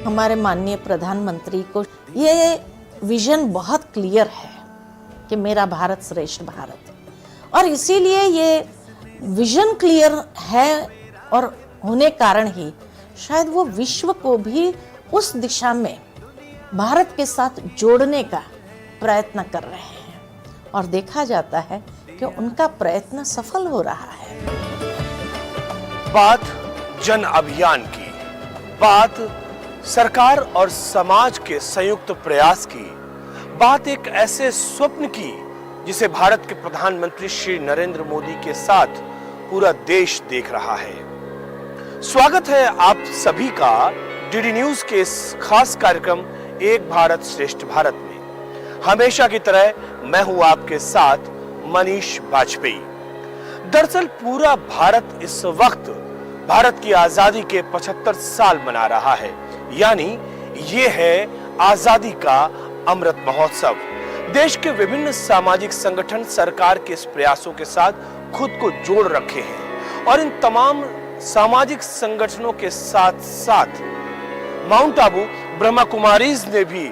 हमारे माननीय प्रधानमंत्री को ये विजन बहुत क्लियर है कि मेरा भारत श्रेष्ठ भारत, और इसीलिए ये विजन क्लियर है और होने कारण ही शायद वो विश्व को भी उस दिशा में भारत के साथ जोड़ने का प्रयत्न कर रहे हैं, और देखा जाता है कि उनका प्रयत्न सफल हो रहा है। बात जन अभियान की, बात सरकार और समाज के संयुक्त प्रयास की, बात एक ऐसे स्वप्न की जिसे भारत के प्रधानमंत्री श्री नरेंद्र मोदी के साथ पूरा देश देख रहा है। स्वागत है आप सभी का डीडी न्यूज के इस खास कार्यक्रम एक भारत श्रेष्ठ भारत में। हमेशा की तरह मैं हूं आपके साथ मनीष बाजपेयी। दरअसल पूरा भारत इस वक्त भारत की आजादी के 75 साल मना रहा है, यानी ये है आजादी का अमृत महोत्सव। देश के विभिन्न सामाजिक संगठन सरकार के इस प्रयासों के साथ खुद को जोड़ रखे हैं, और इन तमाम सामाजिक संगठनों के साथ साथ माउंट आबू ब्रह्मा कुमारीज ने भी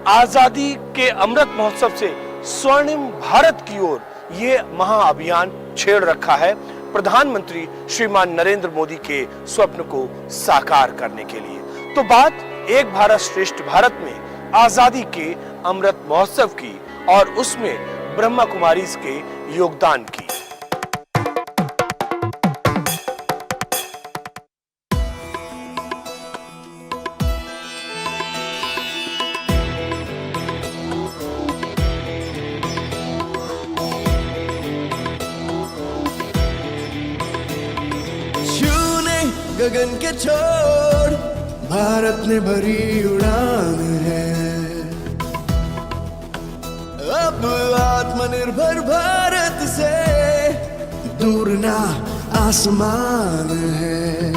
आजादी के अमृत महोत्सव से स्वर्णिम भारत की ओर ये महाअभियान छेड़ रखा है, प्रधानमंत्री श्रीमान नरेंद्र मोदी के स्वप्न को साकार करने के लिए। तो बात एक भारत श्रेष्ठ भारत में आजादी के अमृत महोत्सव की और उसमें ब्रह्मा कुमारीज के योगदान की। गगन के छोर भारत ने भरी उड़ान है, अब आत्मनिर्भर भारत से दूर ना आसमान है।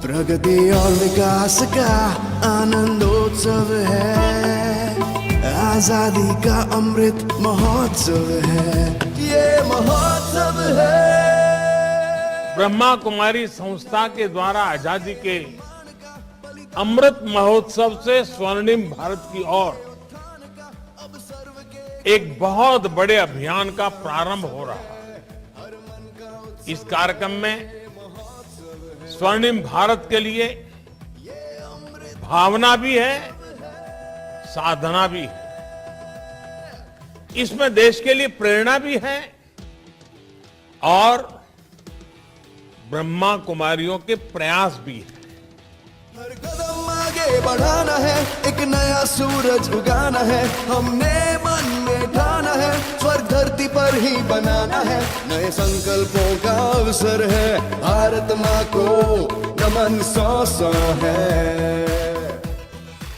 प्रगति और विकास का आनंदोत्सव है, आजादी का अमृत महोत्सव है, ये महोत्सव है। ब्रह्मा कुमारी संस्था के द्वारा आजादी के अमृत महोत्सव से स्वर्णिम भारत की ओर एक बहुत बड़े अभियान का प्रारंभ हो रहा है। इस कार्यक्रम में स्वर्णिम भारत के लिए भावना भी है, साधना भी है। इसमें देश के लिए प्रेरणा भी है और ब्रह्मा कुमारियों के प्रयास भी है। हर कदम आगे बढ़ाना है, एक नया सूरज उगाना है, हमने मन में ठाना है, स्वर्ग धरती पर ही बनाना है, नए संकल्पों का अवसर है, भारत माँ को नमन सौ है।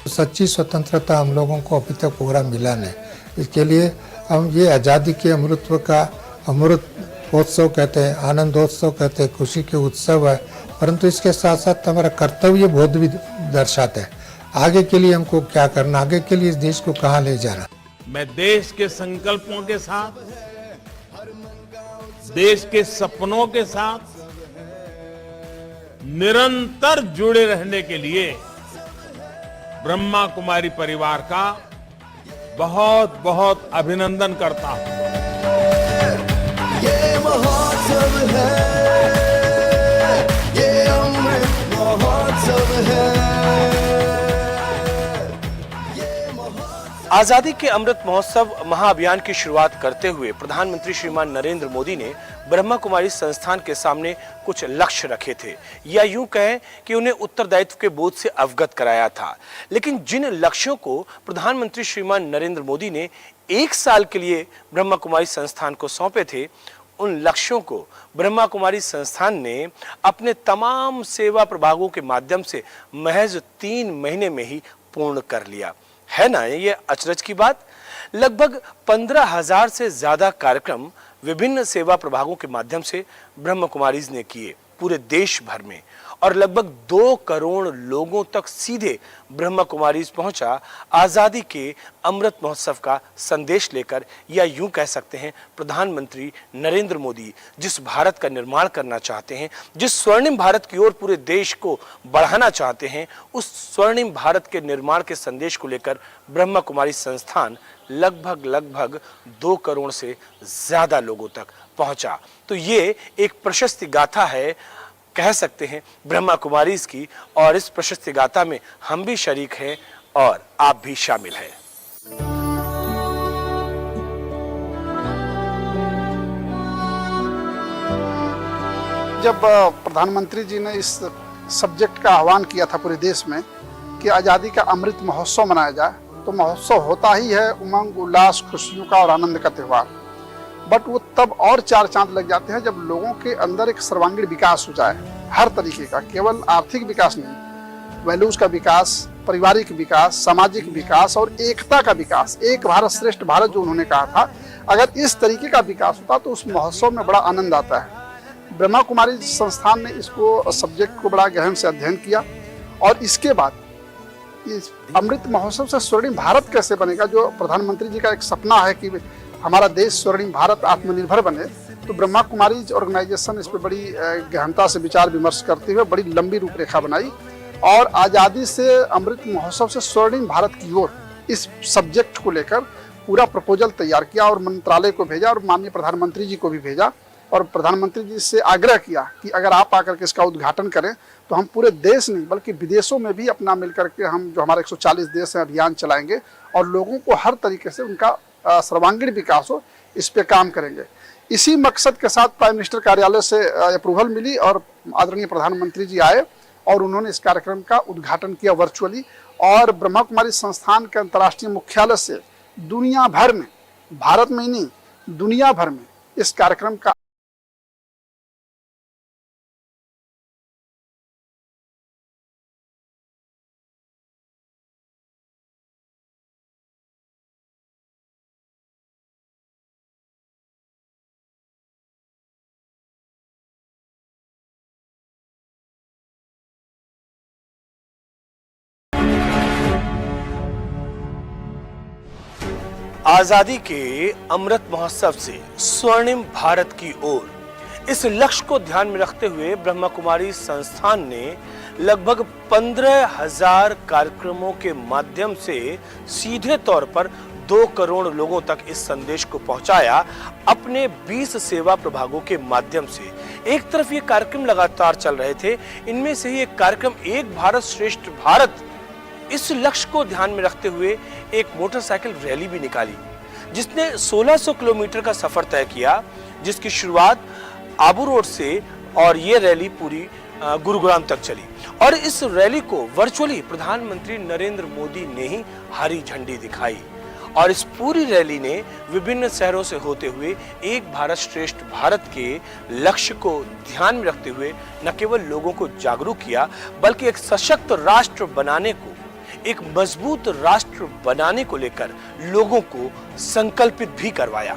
सच्ची स्वतंत्रता हम लोगों को अभी तक पूरा मिला नहीं। इसके लिए हम ये आज़ादी के अमृतत्व का अमृत महोत्सव कहते हैं, आनंदोत्सव कहते हैं, खुशी के उत्सव है, परंतु इसके साथ साथ हमारा कर्तव्य बोध भी दर्शाते हैं। आगे के लिए हमको क्या करना, आगे के लिए इस देश को कहाँ ले जाना। मैं देश के संकल्पों के साथ, देश के सपनों के साथ निरंतर जुड़े रहने के लिए ब्रह्मा कुमारी परिवार का बहुत बहुत अभिनंदन करता हूं। ये महोत्सव है, ये अमृत महोत्सव है, ये महोत्सव। आजादी के अमृत महोत्सव महाअभियान की शुरुआत करते हुए प्रधानमंत्री श्रीमान नरेंद्र मोदी ने ब्रह्मा कुमारी संस्थान के सामने कुछ लक्ष्य रखे थे, या यूं कहें कि उन्हें उत्तरदायित्व के बोझ से अवगत कराया था। लेकिन जिन लक्ष्यों को प्रधानमंत्री श्रीमान नरेंद्र मोदी ने एक साल के लिए ब्रह्मा कुमारी संस्थान को सौंपे थे, उन लक्ष्यों को ब्रह्मा कुमारी संस्थान ने अपने तमाम सेवा प्रभागों के माध्यम से महज 3 महीने में ही पूर्ण कर लिया। है ना ये अचरज की बात। लगभग 15,000 से ज्यादा कार्यक्रम विभिन्न सेवा प्रभागों के माध्यम से ब्रह्मा कुमारीज ने किए पूरे देश भर में, और लगभग 2 करोड़ लोगों तक सीधे ब्रह्मा कुमारीज पहुंचा आजादी के अमृत महोत्सव का संदेश लेकर, या यूं कह सकते हैं प्रधानमंत्री नरेंद्र मोदी जिस भारत का निर्माण करना चाहते हैं, जिस स्वर्णिम भारत की ओर पूरे देश को बढ़ाना चाहते हैं, उस स्वर्णिम भारत के निर्माण के संदेश को लेकर ब्रह्मा कुमारी संस्थान लगभग 2 करोड़ से ज्यादा लोगों तक पहुंचा। तो ये एक प्रशस्ति गाथा है, कह सकते हैं ब्रह्मा कुमारीज की, और इस प्रशस्ति गाथा में हम भी शरीक हैं और आप भी शामिल हैं। जब प्रधानमंत्री जी ने इस सब्जेक्ट का आह्वान किया था पूरे देश में कि आज़ादी का अमृत महोत्सव मनाया जाए, तो महोत्सव होता ही है उमंग, उल्लास, खुशियों का और आनंद का त्यौहार। बट वो तब और 4 चांद लग जाते हैं जब लोगों के अंदर एक सर्वांगीण विकास हो जाए, हर तरीके का, केवल आर्थिक विकास नहीं, वैल्यूज का विकास, पारिवारिक विकास, सामाजिक विकास और एकता का विकास। एक भारत श्रेष्ठ भारत जो उन्होंने कहा था, अगर इस तरीके का विकास होता तो उस महोत्सव में बड़ा आनंद आता है। ब्रह्मा कुमारी संस्थान ने इसको सब्जेक्ट को बड़ा गहन से अध्ययन किया और इसके बाद इस अमृत महोत्सव से स्वर्णिम भारत कैसे बनेगा, जो प्रधानमंत्री जी का एक सपना है कि हमारा देश स्वर्णिम भारत आत्मनिर्भर बने, तो ब्रह्मा कुमारी ऑर्गेनाइजेशन इस पर बड़ी गहनता से विचार विमर्श करते हुए बड़ी लंबी रूपरेखा बनाई और आज़ादी से अमृत महोत्सव से स्वर्णिम भारत की ओर इस सब्जेक्ट को लेकर पूरा प्रपोजल तैयार किया और मंत्रालय को भेजा और माननीय प्रधानमंत्री जी को भी भेजा और प्रधानमंत्री जी से आग्रह किया कि अगर आप आकर के इसका उद्घाटन करें तो हम पूरे देश नहीं बल्कि विदेशों में भी अपना मिलकर के हम जो हमारे 140 देश हैं अभियान चलाएंगे और लोगों को हर तरीके से उनका सर्वांगीण विकास हो, इस पे काम करेंगे। इसी मकसद के साथ प्राइम मिनिस्टर कार्यालय से अप्रूवल मिली और आदरणीय प्रधानमंत्री जी आए और उन्होंने इस कार्यक्रम का उद्घाटन किया वर्चुअली। और ब्रह्मा कुमारी संस्थान के अंतर्राष्ट्रीय मुख्यालय से दुनिया भर में, भारत में ही नहीं दुनिया भर में इस कार्यक्रम का आजादी के अमृत महोत्सव से स्वर्णिम भारत की ओर, इस लक्ष्य को ध्यान में रखते हुए ब्रह्मा कुमारी संस्थान ने लगभग 15,000 कार्यक्रमों के माध्यम से सीधे तौर पर 2 करोड़ लोगों तक इस संदेश को पहुंचाया अपने 20 सेवा प्रभागों के माध्यम से। एक तरफ ये कार्यक्रम लगातार चल रहे थे, इनमें से ही एक कार्यक्रम एक भारत श्रेष्ठ भारत, इस लक्ष्य को ध्यान में रखते हुए एक मोटरसाइकिल रैली भी निकाली जिसने 1600 किलोमीटर का सफर तय किया, जिसकी शुरुआत आबू रोड से और ये रैली पूरी गुरुग्राम तक चली। और इस रैली को वर्चुअली प्रधानमंत्री नरेंद्र मोदी ने ही हरी झंडी दिखाई और इस पूरी रैली ने विभिन्न शहरों से होते हुए एक भारत श्रेष्ठ भारत के लक्ष्य को ध्यान में रखते हुए न केवल लोगों को जागरूक किया बल्कि एक सशक्त राष्ट्र बनाने को, एक मजबूत राष्ट्र बनाने को लेकर लोगों को संकल्पित भी करवाया।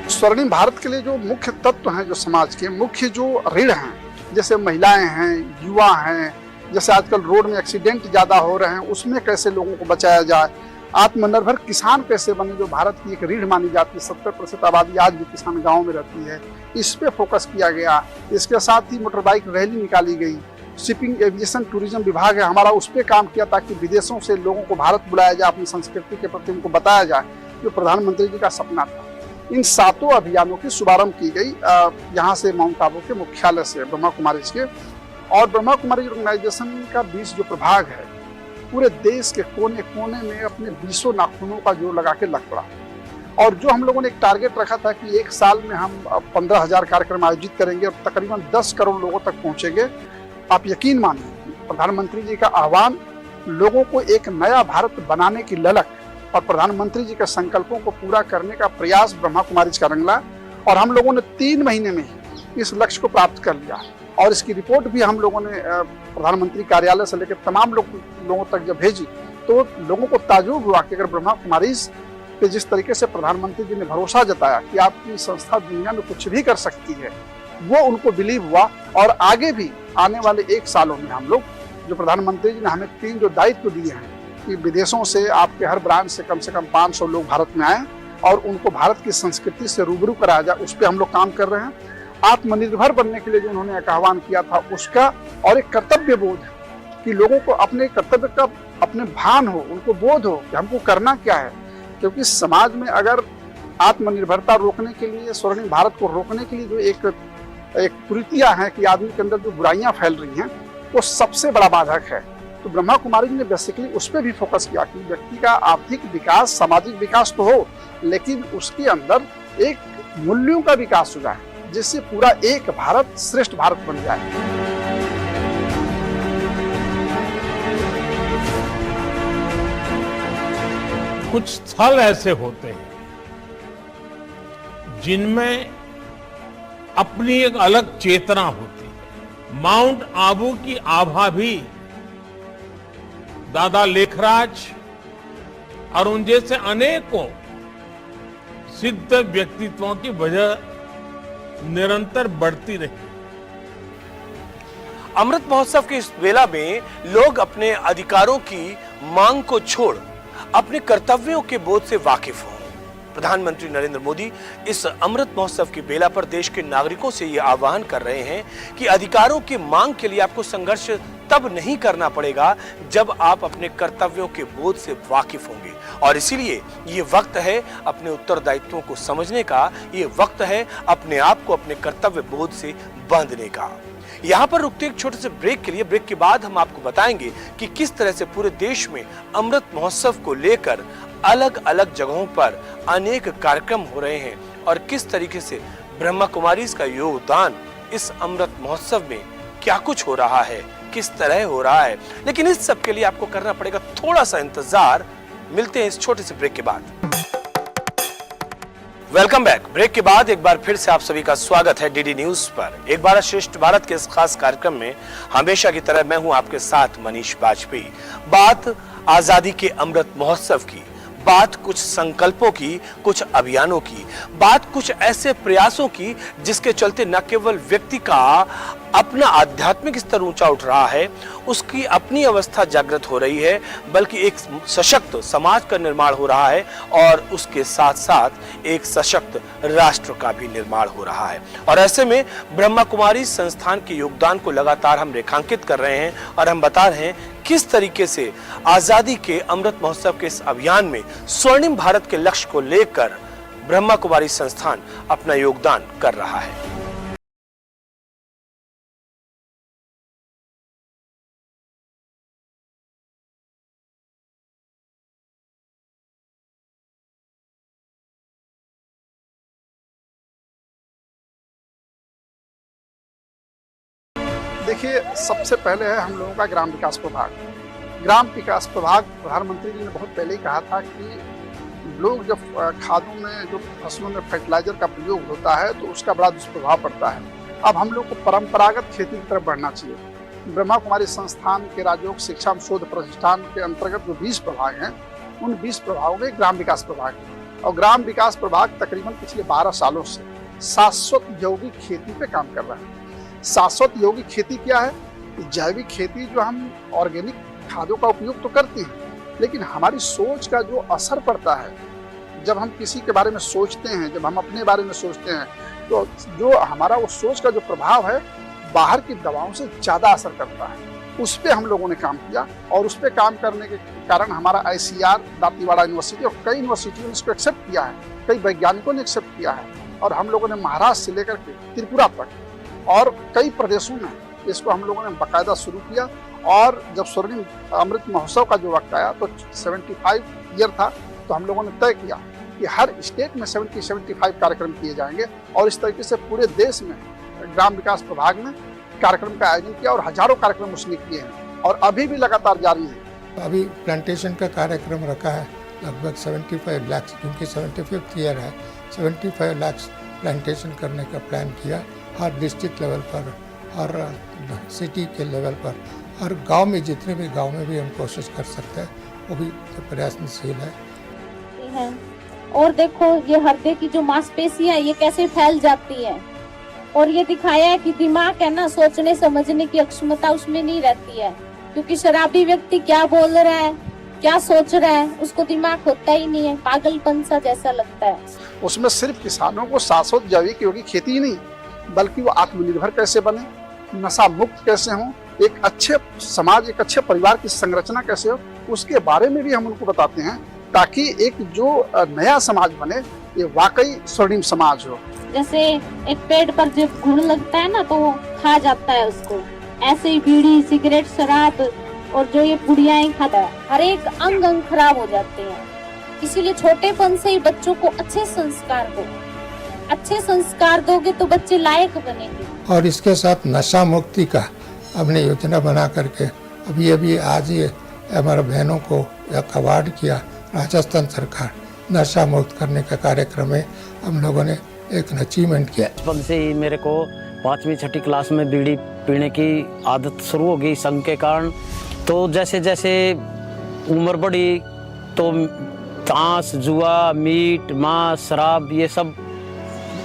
स्वर्णिम भारत के लिए जो मुख्य तत्व हैं, जो समाज के मुख्य जो रीढ़ हैं, जैसे महिलाएं हैं, युवा हैं, जैसे आजकल रोड में एक्सीडेंट ज्यादा हो रहे हैं, उसमें कैसे लोगों को बचाया जाए, आत्मनिर्भर किसान कैसे बने जो भारत की एक रीढ़ मानी जाती है, 70% आबादी आज भी किसान गांव में रहती है, इस पे फोकस किया गया। इसके साथ ही मोटर बाइक रैली निकाली गई, शिपिंग एविएशन टूरिज्म विभाग है हमारा, उस पर काम किया ताकि विदेशों से लोगों को भारत बुलाया जाए, अपनी संस्कृति के प्रति उनको बताया जाए, जो प्रधानमंत्री जी का सपना था। इन 7 अभियानों की शुभारंभ की गई यहाँ से माउंट आबू के मुख्यालय से ब्रह्मा कुमारी के। और ब्रह्मा कुमारी ऑर्गेनाइजेशन का 20 जो प्रभाग है पूरे देश के कोने कोने में अपने 20 नाखूनों का जोर लगा के लग पड़ा। और जो हम लोगों ने एक टारगेट रखा था कि एक साल में हम 15,000 कार्यक्रम आयोजित करेंगे और तकरीबन 10 करोड़ लोगों तक पहुंचेंगे, आप यकीन मानिए प्रधानमंत्री जी का आह्वान, लोगों को एक नया भारत बनाने की ललक और प्रधानमंत्री जी के संकल्पों को पूरा करने का प्रयास ब्रह्मा कुमारी का रंगला और हम लोगों ने 3 महीने में ही इस लक्ष्य को प्राप्त कर लिया। और इसकी रिपोर्ट भी हम लोगों ने प्रधानमंत्री कार्यालय से लेकर तमाम लोगों तक जब भेजी तो लोगों को ताज्जुब हुआ कि अगर ब्रह्मा कुमारीज पे जिस तरीके से प्रधानमंत्री जी ने भरोसा जताया कि आपकी संस्था दुनिया में कुछ भी कर सकती है, वो उनको बिलीव हुआ। और आगे भी आने वाले 1 सालों में हम लोग जो प्रधानमंत्री जी ने हमें 3 जो दायित्व दिए हैं कि विदेशों से आपके हर ब्रांच से कम 500 लोग भारत में आए और उनको भारत की संस्कृति से रूबरू कराया जाए, उस पर हम लोग काम कर रहे हैं। आत्मनिर्भर बनने के लिए जो उन्होंने एक आह्वान किया था उसका, और एक कर्तव्य बोध कि लोगों को अपने कर्तव्य का अपने भान हो, उनको बोध हो कि हमको करना क्या है। क्योंकि समाज में अगर आत्मनिर्भरता रोकने के लिए, स्वर्णिम भारत को रोकने के लिए जो एक कुरीतियां हैं कि आदमी के अंदर जो बुराइयां फैल रही हैं, वो सबसे बड़ा बाधक है। तो ब्रह्मा कुमारी ने बेसिकली उस पर भी फोकस किया कि व्यक्ति का आर्थिक विकास, सामाजिक विकास तो हो, लेकिन उसके अंदर एक मूल्यों का विकास हो जाए, जिससे पूरा एक भारत श्रेष्ठ भारत बन जाए। कुछ स्थल ऐसे होते हैं जिनमें अपनी एक अलग चेतना होती है। माउंट आबू की आभा भी दादा लेखराज और उन जैसे अनेकों सिद्ध व्यक्तित्वों की वजह निरंतर बढ़ती रही। अमृत महोत्सव की इस बेला में लोग अपने अधिकारों की मांग को छोड़ अपने कर्तव्यों के बोध से वाकिफ हों। प्रधानमंत्री नरेंद्र मोदी इस अमृत महोत्सव की बेला पर देश के नागरिकों से यह आह्वान कर रहे हैं कि अधिकारों की मांग के लिए आपको संघर्ष तब नहीं करना पड़ेगा जब आप अपने कर्तव्यों के बोध से वाकिफ होंगे। और इसीलिए ये वक्त है अपने उत्तरदायित्वों को समझने का, ये वक्त है अपने आप को अपने कर्तव्य बोध से बांधने का। यहाँ पर रुकते एक छोटे से ब्रेक के लिए। ब्रेक के बाद हम आपको बताएंगे कि किस तरह से पूरे देश में अमृत महोत्सव को लेकर अलग अलग जगहों पर अनेक कार्यक्रम हो रहे हैं और किस तरीके से ब्रह्मा कुमारीज का योगदान इस अमृत महोत्सव में क्या कुछ हो रहा है, किस तरह हो रहा है। लेकिन इस सब के लिए आपको करना पड़ेगा थोड़ा सा इंतजार। मिलते हैं इस छोटे से ब्रेक के बाद। Welcome back. ब्रेक के बाद एक बार फिर से आप सभी का स्वागत है डीडी न्यूज पर। एक बार श्रेष्ठ भारत के इस खास कार्यक्रम में हमेशा की तरह मैं हूं आपके साथ मनीष बाजपेयी। बात आजादी के अमृत महोत्सव की, बात कुछ संकल्पों की, कुछ अभियानों की, बात कुछ ऐसे प्रयासों की जिसके चलते न केवल व्यक्ति का अपना आध्यात्मिक स्तर ऊंचा उठ रहा है, उसकी अपनी अवस्था जागृत हो रही है, बल्कि एक सशक्त समाज का निर्माण हो रहा है और उसके साथ साथ एक सशक्त राष्ट्र का भी निर्माण हो रहा है। और ऐसे में ब्रह्मा कुमारी संस्थान के योगदान को लगातार हम रेखांकित कर रहे हैं और हम बता रहे हैं किस तरीके से आजादी के अमृत महोत्सव के इस अभियान में स्वर्णिम भारत के लक्ष्य को लेकर ब्रह्मा कुमारी संस्थान अपना योगदान कर रहा है। देखिए, सबसे पहले है हम लोगों का ग्राम विकास प्रभाग। ग्राम विकास प्रभाग, प्रधानमंत्री जी ने बहुत पहले ही कहा था कि लोग जब खादों में, जो फसलों में फर्टिलाइजर का प्रयोग होता है तो उसका बड़ा दुष्प्रभाव पड़ता है। अब हम लोग को परंपरागत खेती की तरफ बढ़ना चाहिए। ब्रह्मा कुमारी संस्थान के राजयोग शिक्षा शोध प्रतिष्ठान के अंतर्गत जो 20 प्रभाग हैं, उन 20 प्रभागों में ग्राम विकास प्रभाग है। और ग्राम विकास प्रभाग तकरीबन पिछले 12 सालों से शाश्वत यौगिक खेती पे काम कर रहा है। शाश्वत यौगिक खेती क्या है? जैविक खेती, जो हम ऑर्गेनिक खादों का उपयोग तो करते हैं, लेकिन हमारी सोच का जो असर पड़ता है, जब हम किसी के बारे में सोचते हैं, जब हम अपने बारे में सोचते हैं, तो जो हमारा वो सोच का जो प्रभाव है बाहर की दवाओं से ज़्यादा असर करता है। उस पर हम लोगों ने काम किया और उस पर काम करने के कारण हमारा ICR, दांतीवाड़ा यूनिवर्सिटी और कई यूनिवर्सिटियों ने इसको एक्सेप्ट किया है, कई वैज्ञानिकों ने एक्सेप्ट किया है। और हम लोगों ने महाराष्ट्र से लेकर के त्रिपुरा तक और कई प्रदेशों में इसको हम लोगों ने बाकायदा शुरू किया। और जब स्वर्णिम अमृत महोत्सव का जो वक्त आया तो 75 ईयर था, तो हम लोगों ने तय किया कि हर स्टेट में 75 कार्यक्रम किए जाएंगे। और इस तरीके से पूरे देश में ग्राम विकास प्रभाग ने कार्यक्रम का आयोजन किया और हजारों कार्यक्रम उसने किए हैं और अभी भी लगातार जारी है। अभी प्लांटेशन का कार्यक्रम रखा है लगभग 75 लाख, क्योंकि 75th ईयर है, 75 लाख प्लांटेशन करने का प्लान किया। हर डिस्ट्रिक्ट लेवल पर, और सिटी के लेवल पर और गांव में जितने भी गांव में भी हम कोशिश कर सकते हैं वो भी प्रयासशील है। और देखो ये हृदय की जो मांसपेशियां ये कैसे फैल जाती है, और ये दिखाया है कि दिमाग है ना, सोचने समझने की क्षमता उसमें नहीं रहती है, क्योंकि शराबी व्यक्ति क्या बोल रहा है क्या सोच रहा है उसको दिमाग होता ही नहीं है, पागलपन सा जैसा लगता है। उसमें सिर्फ किसानों को शाश्वत जैविक योगी खेती ही नहीं, बल्कि वो आत्मनिर्भर कैसे बने, नशा मुक्त कैसे हों, एक अच्छे समाज एक अच्छे परिवार की संरचना कैसे हो, उसके बारे में भी हम उनको बताते हैं, ताकि एक जो नया समाज बने ये वाकई स्वर्णिम समाज हो। जैसे एक पेड़ पर जब घुन लगता है ना तो वो खा जाता है उसको, ऐसे ही बीड़ी सिगरेट शराब और जो ये पुड़ियाएं खाता है हर एक अंग अंग खराब हो जाते हैं। इसीलिए छोटेपन से ही बच्चों को अच्छे संस्कार दो, अच्छे संस्कार दोगे तो बच्चे लायक बनेंगे। और इसके साथ नशा मुक्ति का हमने योजना बना करके अभी आज ही हमारे बहनों को एक अवार्ड किया राजस्थान सरकार, नशा मुक्त करने का कार्यक्रम में हम लोगों ने एक अचीवमेंट किया। बचपन से ही मेरे को 5वीं 6ठी क्लास में बीड़ी पीने की आदत शुरू हो गई संग के कारण। तो जैसे जैसे उम्र बढ़ी तो ताश जुआ मीट मांस शराब ये सब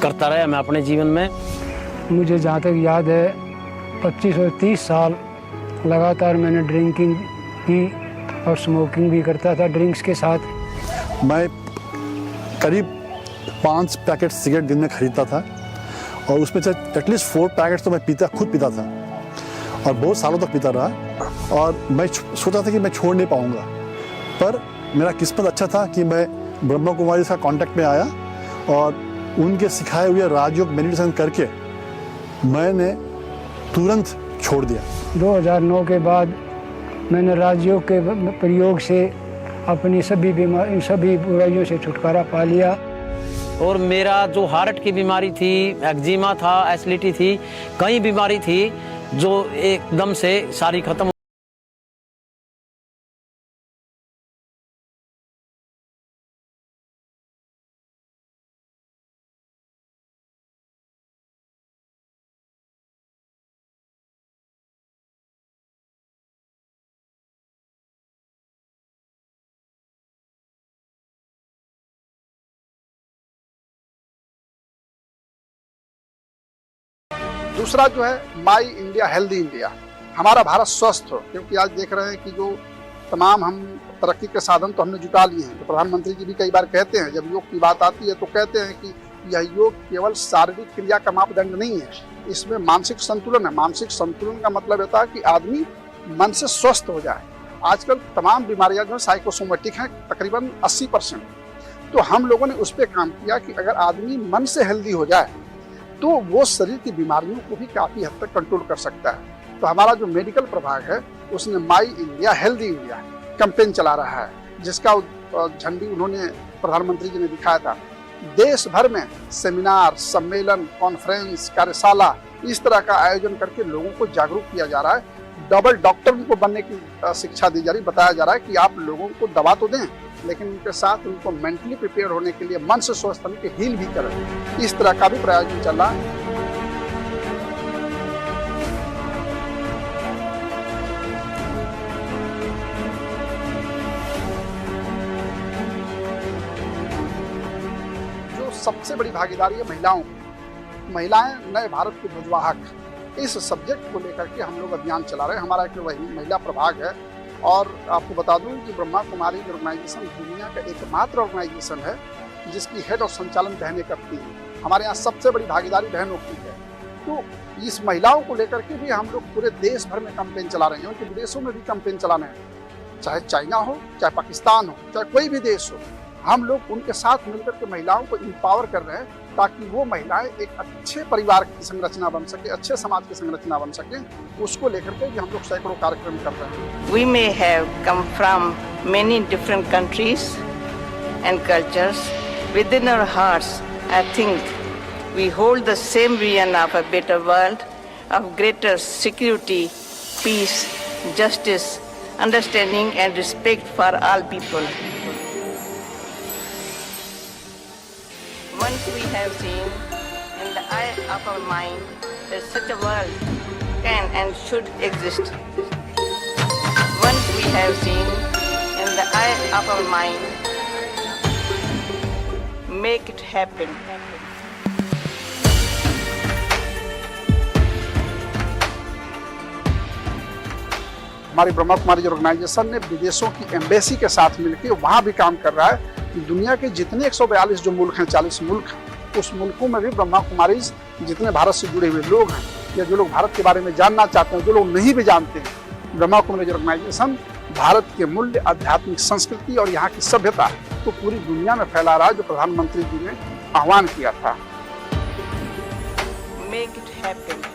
करता रहा मैं अपने जीवन में। मुझे जहाँ तक याद है 25 और 30 साल लगातार मैंने ड्रिंकिंग की और स्मोकिंग भी करता था ड्रिंक्स के साथ। मैं करीब 5 पैकेट सिगरेट दिन में खरीदता था और उसमें से एटलीस्ट 4 पैकेट्स तो मैं खुद पीता था और बहुत सालों तक पीता रहा। और मैं सोचा था कि मैं छोड़ नहीं पाऊंगा, पर मेरा किस्मत अच्छा था कि मैं ब्रह्मा कुमारी से कांटेक्ट में आया और उनके सिखाए हुए राजयोग मेडिटेशन करके मैंने तुरंत छोड़ दिया। 2009 के बाद मैंने राजयोग के प्रयोग से अपनी सभी बुराइयों से छुटकारा पा लिया। और मेरा जो हार्ट की बीमारी थी, एक्जिमा था, एसिडिटी थी, कई बीमारी थी जो एकदम से सारी खत्म। दूसरा जो है माई इंडिया हेल्दी इंडिया, हमारा भारत स्वस्थ हो, क्योंकि आज देख रहे हैं कि जो तमाम हम तरक्की के साधन तो हमने जुटा लिए हैं। तो प्रधानमंत्री जी भी कई बार कहते हैं, जब योग की बात आती है तो कहते हैं कि यह योग केवल शारीरिक क्रिया का मापदंड नहीं है, इसमें मानसिक संतुलन है। मानसिक संतुलन का मतलब होता है कि आदमी मन से स्वस्थ हो जाए। आजकल तमाम बीमारियां जो साइकोसोमेटिक हैं तकरीबन 80%। तो हम लोगों ने उस पर काम किया कि अगर आदमी मन से हेल्दी हो जाए तो वो शरीर की बीमारियों को भी काफ़ी हद तक कंट्रोल कर सकता है। तो हमारा जो मेडिकल प्रभाग है उसने माई इंडिया हेल्दी इंडिया कैंपेन चला रहा है, जिसका झंडी उन्होंने प्रधानमंत्री जी ने दिखाया था। देश भर में सेमिनार, सम्मेलन, कॉन्फ्रेंस, कार्यशाला इस तरह का आयोजन करके लोगों को जागरूक किया जा रहा है। डबल डॉक्टर उनको बनने की शिक्षा दी जा रही, बताया जा रहा है कि आप लोगों को दवा तो दें लेकिन उनके साथ उनको मेंटली प्रिपेयर होने के लिए, मन से स्वस्थ होने के हील भी करें। इस तरह का भी प्रयास चल रहा है। जो सबसे बड़ी भागीदारी है महिलाओं की। महिलाएं नए भारत के ध्वजवाहक, इस सब्जेक्ट को लेकर के हम लोग अभियान चला रहे हैं। हमारा एक वही महिला प्रभाग है और आपको बता दूं कि ब्रह्मा कुमारी ऑर्गेनाइजेशन दुनिया का एकमात्र ऑर्गेनाइजेशन है जिसकी हेड और संचालन बहनें करती हैं। हमारे यहाँ सबसे बड़ी भागीदारी बहनों की है। तो इस महिलाओं को लेकर के भी हम लोग पूरे देश भर में कैंपेन चला रहे हैं, उनके विदेशों में भी कैंपेन चलाने हैं, चाहे चाइना हो, चाहे पाकिस्तान हो, चाहे कोई भी देश हो। हम लोग उनके साथ मिलकर के महिलाओं को एम्पावर कर रहे हैं ताकि वो महिलाएं एक अच्छे परिवार की संरचना बन सके, अच्छे समाज की संरचना बन सके। उसको लेकर के हम लोग सैकड़ों कार्यक्रम कर रहे हैं। We may have come from many different countries and cultures. Within our hearts, I think we hold the same vision of a better world, of greater security, peace, justice, understanding and respect for all people. Once we have seen in the eye of our mind that such a world can and should exist. Once we have seen in the eye of our mind, make it happen. हमारी Brahma Kumari organisation ने विदेशों की embassy के साथ मिलकर वहाँ भी काम कर रहा है कि दुनिया के जितने 142 जो मुल्क हैं, 40 मुल्क हैं, उस मुल्कों में भी ब्रह्मा कुमारी जितने भारत से जुड़े हुए लोग हैं या जो लोग भारत के बारे में जानना चाहते हैं, जो लोग नहीं भी जानते हैं, ब्रह्मा कुमारी ऑर्गेनाइजेशन भारत के मूल्य, आध्यात्मिक संस्कृति और यहाँ की सभ्यता को पूरी दुनिया में फैला रहा है, जो प्रधानमंत्री जी ने आह्वान किया था। Make it happen.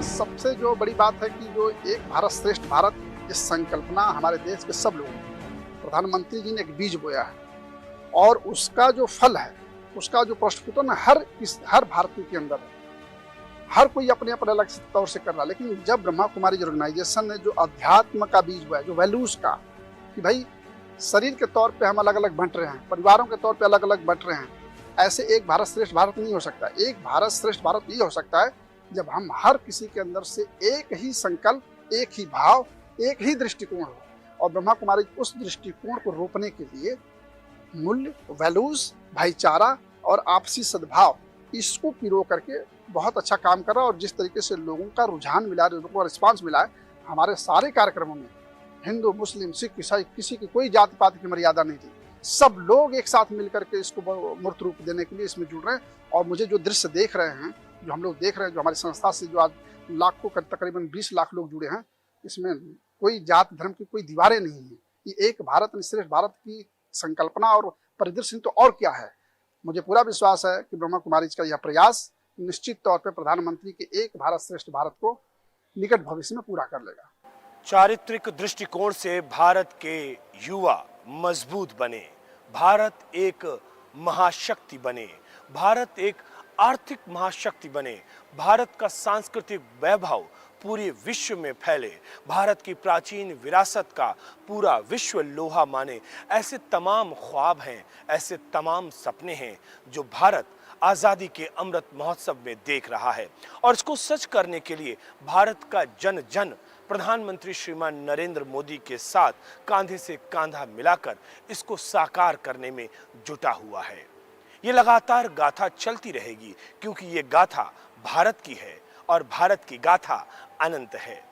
सबसे जो बड़ी बात है कि जो एक भारत श्रेष्ठ भारत, इस संकल्पना हमारे देश के सब लोगों ने, प्रधानमंत्री जी ने एक बीज बोया है और उसका जो फल है, उसका जो प्रस्फुटन हर भारतीय के अंदर है। हर कोई अपने अपने अलग तौर से कर रहा है, लेकिन जब ब्रह्मा कुमारी ऑर्गेनाइजेशन ने जो अध्यात्म का बीज बोया, जो वैल्यूज का, कि भाई शरीर के तौर पे हम अलग अलग बंट रहे हैं, परिवारों के तौर पे अलग अलग बंट रहे हैं, ऐसे एक भारत श्रेष्ठ भारत नहीं हो सकता। एक भारत श्रेष्ठ भारत ये हो सकता है जब हम हर किसी के अंदर से एक ही संकल्प, एक ही भाव, एक ही दृष्टिकोण हो। और ब्रह्मा कुमारी उस दृष्टिकोण को रोकने के लिए मूल्य, वैल्यूज, भाईचारा और आपसी सद्भाव, इसको पिरो करके बहुत अच्छा काम कर रहा है। और जिस तरीके से लोगों का रुझान मिला है, लोगों को रिस्पांस मिला है, हमारे सारे कार्यक्रमों में हिंदू, मुस्लिम, सिख, ईसाई, किसी की कोई जाति पाति की मर्यादा नहीं थी। सब लोग एक साथ मिलकर के इसको मूर्त रूप देने के लिए इसमें जुड़ रहे हैं। और मुझे जो दृश्य देख रहे हैं, जो हम लोग देख रहे हैं, जो हमारी संस्था से जो आज लाखों तकरीबन 20 लाख लोग जुड़े हैं, इसमें कोई जात धर्म की कोई दीवारें नहीं है। ये एक भारत श्रेष्ठ भारत की संकल्पना और परिदृश्य तो और क्या है। मुझे पूरा विश्वास है कि ब्रह्मा कुमारी का यह प्रयास निश्चित तौर पर प्रधानमंत्री के एक भारत श्रेष्ठ भारत को निकट भविष्य में पूरा कर लेगा। चारित्रिक दृष्टिकोण से भारत के युवा मजबूत बने, भारत एक महाशक्ति बने, भारत एक आर्थिक महाशक्ति बने, भारत का सांस्कृतिक वैभव पूरे विश्व में फैले, भारत की प्राचीन विरासत का पूरा विश्व लोहा माने, ऐसे तमाम ख्वाब हैं, ऐसे तमाम सपने हैं जो भारत आज़ादी के अमृत महोत्सव में देख रहा है। और इसको सच करने के लिए भारत का जन जन प्रधानमंत्री श्रीमान नरेंद्र मोदी के साथ कांधे से कांधा मिलाकर इसको साकार करने में जुटा हुआ है। ये लगातार गाथा चलती रहेगी, क्योंकि ये गाथा भारत की है और भारत की गाथा अनंत है।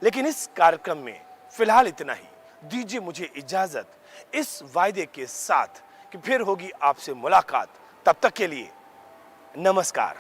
लेकिन इस कार्यक्रम में फिलहाल इतना ही। दीजिए मुझे इजाजत इस वायदे के साथ कि फिर होगी आपसे मुलाकात। तब तक के लिए नमस्कार।